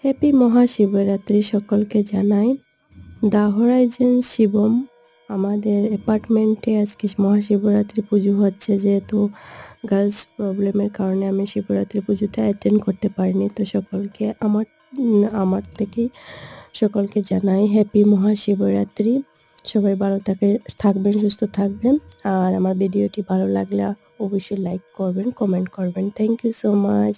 Happy Mahashivratri সকলকে জানাই। The Horizon Shivam আমাদের অ্যাপার্টমেন্টে আজকে মহাশিবরাত্রি পুজো হচ্ছে। যেহেতু গার্লস প্রবলেমের কারণে আমি শিবরাত্রি পুজোটা অ্যাটেন্ড করতে পারিনি। তো সকলকে আমার থেকেই সকলকে জানাই হ্যাপি মহাশিবরাত্রি। সবাই ভালো থাকবেন, সুস্থ থাকবেন। আর আমার ভিডিওটি ভালো লাগলে অবশ্যই লাইক করবেন, কমেন্ট করবেন। Thank you so much.